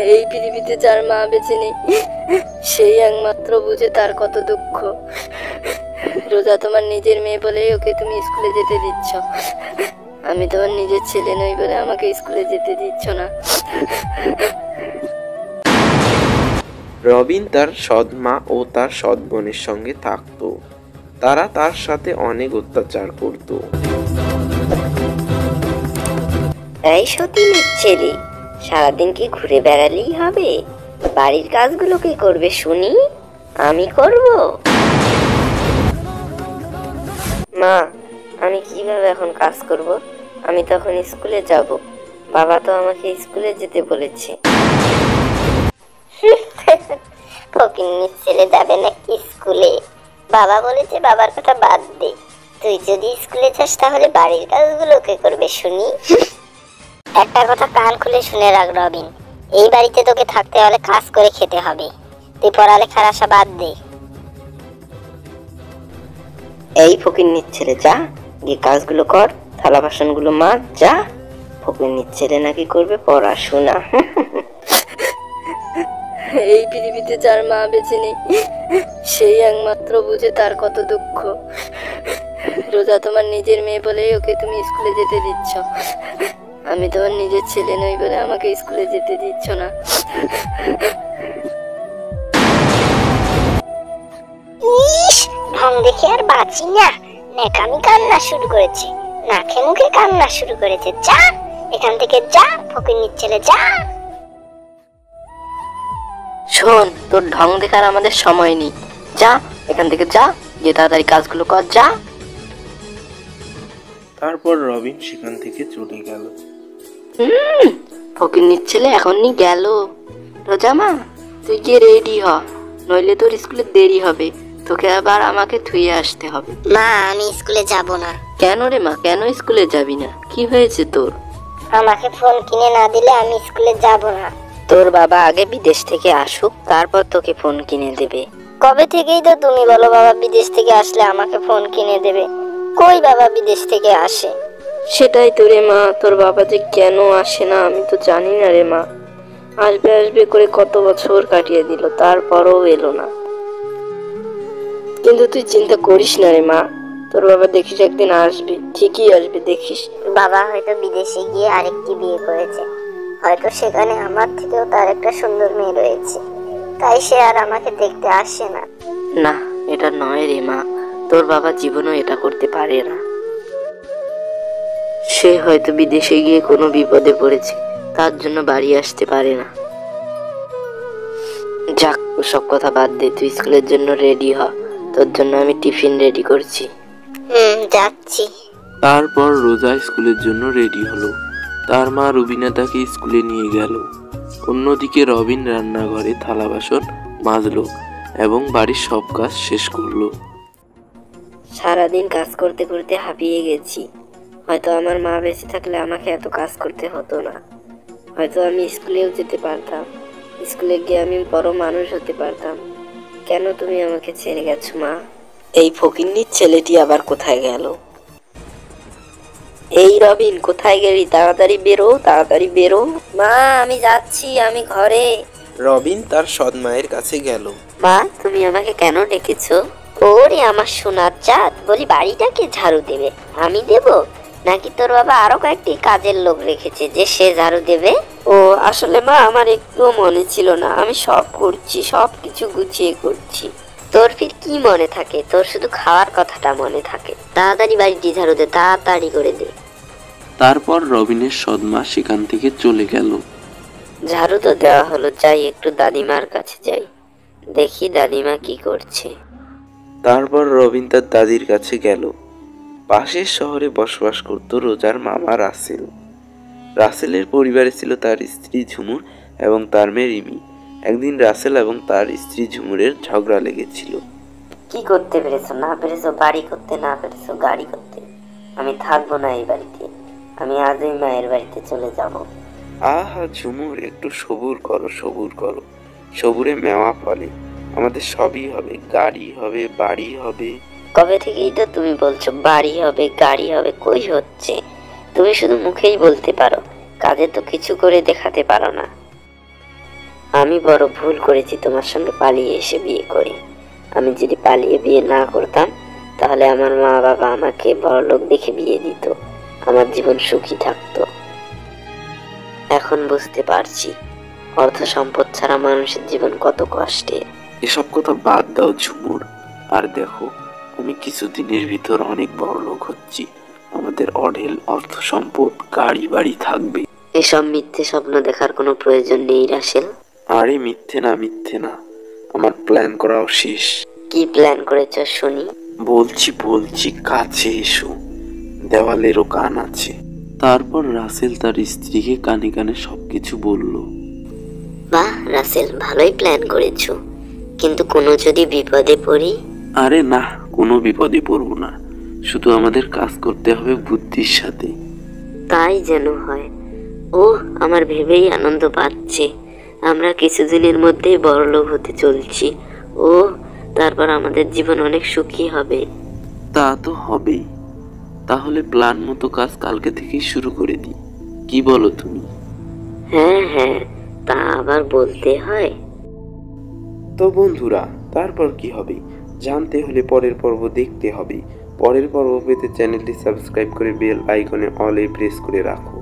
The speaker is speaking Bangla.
এই পৃথিবীতে যার মা বেঁচে নেই সেই একমাত্র বুঝে তার কত দুঃখ। রোজা তোমার নিজের মেয়ে বলে ওকে তুমি স্কুলে যেতে দিচ্ছ, আমি তোমার নিজের ছেলে নই বলে আমাকে স্কুলে যেতে দিচ্ছ না। রবিন তার সৎ মা ও তার সৎ বোনের সঙ্গে থাকত। তারা তার সাথে অনেক অত্যাচার করত। এই সতীনের ছেলে, সারাদিন কি ঘুরে বেড়ালেই হবে? বাড়ির কাজগুলো কে করবে শুনি? আমি করব। মা, আমি কিভাবে এখন কাজ করব? আমি তখন স্কুলে যাব, বাবা তো আমাকে স্কুলে যেতে বলেছে। ফকিন্নির ছেলে যাবে নাকি স্কুলে? বাবা বলেছে বাবার কথা বাদ দে। তুই যদি স্কুলে যাস তাহলে বাড়ির কাজগুলো কে করবে শুনি? একটা কথা কান খুলে শুনে রাখ রবিন, এই বাড়িতে তোকে থাকতে হলে কাজ করে খেতে হবে। তুই পড়ালেখার আশা বাদ দে। এই ফকিন্নির ছেলে, যা গিয়ে কাজগুলো কর, থালা বাসনগুলো মাজ, যা। ফকিন্নির ছেলে নাকি করবে পড়াশোনা। এই পৃথিবীতে যার মা বেঁচে নেই সেই একমাত্র বুঝে তার কত দুঃখ। রোজা তোমার নিজের মেয়ে বলে ওকে তুমি স্কুলে যেতে দিচ্ছ, আমি তোমার নিজের ছেলে নই বলে আমাকে স্কুলে যেতে দিচ্ছ না। ইস, ঢং দেখে আর বাঁচি না। নেকামি কান্না শুরু করেছে, নাকে মুখে কান্না শুরু করেছে। যা এখান থেকে, যা ফকিন্নির ছেলে, যা। শোন, তোর ঢং দেখার আমাদের সময় নেই, যা এখান থেকে, যা গিয়ে তাড়াতাড়ি কাজগুলো কর, যা। তারপর রবিন সেখান থেকে চলে গেল। ফকিন্নির ছেলে এখনই গেল। রোজা মা, তুই গিয়ে রেডি হ, নইলে তোর স্কুলে দেরি হবে, তোকে আবার আমাকে থুয়ে আসতে হবে। মা, আমি স্কুলে যাব না। কেন রে মা, কেন স্কুলে যাবি না? কি হয়েছে তোর? আমাকে ফোন কিনে না দিলে আমি স্কুলে যাব না। তোর বাবা আগে বিদেশ থেকে আসুক, তারপর তোকে ফোন কিনে দেবে। কবে থেকেই তো তুমি বলো বাবা বিদেশ থেকে আসলে আমাকে ফোন কিনে দেবে। কই বাবা বিদেশ থেকে আসে? সেটাই তো রে মা, তোর বাবা যে কেন আসে না আমি তো জানি না রে মা। আসবে আসবে করে কত বছর কাটিয়ে দিল, তারপরও এলো না। কিন্তু তুই চিন্তা করিস না রে মা, তোর বাবা দেখিস একদিন আসবে, ঠিকই আসবে, দেখিস। বাবা হয়তো বিদেশে গিয়ে আরেকটি বিয়ে করেছে, হয়তো সেখানে আমার থেকেও তার একটা সুন্দর মেয়ে রয়েছে, তাই সে আর আমাকে দেখতে আসে না। না, এটা নয় রে মা, তোর বাবা জীবনও এটা করতে পারে না। সে হয়তো বিদেশে গিয়ে কোনো বিপদে পড়েছে, তার জন্য বাড়ি আসতে পারে না। যাক, সব কথা বাদ দে, তুই স্কুলের জন্য রেডি হ, তোর জন্য আমি টিফিন রেডি করছি। যাচ্ছি। তারপর রোজা স্কুলের জন্য রেডি হলো। তার মা রুবিনা তাকে স্কুলে নিয়ে গেল। অন্যদিকে রবিন রান্নাঘরে থালা বাসন মাজলো এবং বাড়ির সব কাজ শেষ করলো। সারাদিন কাজ করতে করতে হাঁপিয়ে গেছি। হয়তো আমার মা বেঁচে থাকলে আমাকে এত কাজ করতে হতো না, হয়তো আমি স্কুলেও যেতে পারতাম, স্কুলে গিয়ে আমি বড় মানুষ হতে পারতাম। কেন তুমি আমাকে ছেড়ে গেছো মা? এই ফকিন্নির ছেলেটি আবার কোথায় গেল? এই রবিন, কোথায় গেলি? তাড়াতাড়ি বেরো, তাড়াতাড়ি বেরো। মা, আমি যাচ্ছি, আমি ঘরে। রবিন তার সৎ মায়ের কাছে গেল। মা, তুমি আমাকে কেন ডেকেছো? ওরে আমার সোনার চাঁদ, বলি বাড়িটাকে ঝাড়ু দেবে? আমি দেব নাকি তোর বাবা আরো কয়েকটি কাজের লোক রেখেছে যে সে ঝাড়ু দেবে? ও আসলে মা, আমার একটুও মনে ছিল না, আমি সব করছি, সব কিছু গুছিয়ে করছি। তোর ফির কি মনে থাকে? তোর শুধু খাওয়ার কথাটা মনে থাকে। তাড়াতাড়ি বাড়িটি ঝাড়ু দে, তাড়াতাড়ি করে দে। তারপর রবিনের সৎ মা সেখান থেকে চলে গেল। ঝাড়ু তো দেওয়া হলো, যাই একটু দাদিমার কাছে যাই, দেখি দাদিমা কি করছে। তারপর রবিন তার দাদির কাছে গেল। পাশের শহরে বসবাস করত রোজার মামা রাসেল। রাসেলের পরিবারে ছিল তার স্ত্রী ঝুমুর এবং তার মেয়ে রিমি। একদিন রাসেল এবং তার স্ত্রী ঝুমুরের ঝগড়া লেগেছিল। কি করতে পেরেছো না পেরেছো, বাড়ি করতে না পেরেছো গাড়ি করতে, আমি থাকবো না এই বাড়িতে, আমি আজই মায়ের বাড়িতে চলে যাব। আহা ঝুমুর, একটু সবুর করো, সবুর করো, সবুরে মেওয়া ফলে, আমাদের সবই হবে, গাড়ি হবে, বাড়ি হবে। কবে থেকেই তো তুমি বলছো বাড়ি হবে, গাড়ি হবে, কই হচ্ছে? তুমি শুধু মুখেই বলতে পারো, কাজে তো কিছু করে দেখাতে পারো না। আমি বড় ভুল করেছি তোমার সঙ্গে পালিয়ে এসে বিয়ে করে। আমি যদি পালিয়ে বিয়ে না করতাম তাহলে আমার মা বাবা আমাকে বড়লোক দেখে বিয়ে দিত, আমার জীবন সুখী থাকতো। এখন বুঝতে পারছি অর্থ সম্পদ ছাড়া মানুষের জীবন কত কষ্টের। এসব কথা বাদ দাও ঝুমুর। আর দেখো, আমি কিছুদিনের ভিতর অনেক বড় লোক হচ্ছি। আমাদের অঢেল অর্থ সম্পদ, গাড়ি বাড়ি থাকবে। এসব মিথ্যে স্বপ্ন দেখার কোনো প্রয়োজন নেই রাসেল। আরে মিথ্যে না, আমার প্ল্যান করাও শেষ। কি প্ল্যান করেছ শুনি? বলছি, কাছে এসো, দেওয়ালেরও কান আছে। তারপর রাসেল তার স্ত্রীকে কানে কানে সবকিছু বলল। বাহ রাসেল, ভালোই প্ল্যান করেছো, কিন্তু কোনো যদি বিপদে পড়ি? আরে না, কোনো বিপদে পড়বো না, শুধু আমাদের কাজ করতে হবে বুদ্ধির সাথে। তাই যেন হয়। ও আমার ভেবেই আনন্দ পাচ্ছে। আমরা কিছুদিনের মধ্যেই বড়লোক হতে চলছি। ও তারপর আমাদের জীবন অনেক সুখী হবে। তা তো হবেই। তাহলে প্ল্যান মতো কাজ কালকে থেকেই শুরু করে দিই, কি বলো তুমি? হ্যাঁ, তা আবার বলতে হয়। তো বন্ধুরা, তারপর কি হবে জানতে হলে পরের পর্ব দেখতে হবে। পরের পর্ব পেতে চ্যানেলটি সাবস্ক্রাইব করে বেল আইকনে অলে প্রেস করে রাখো।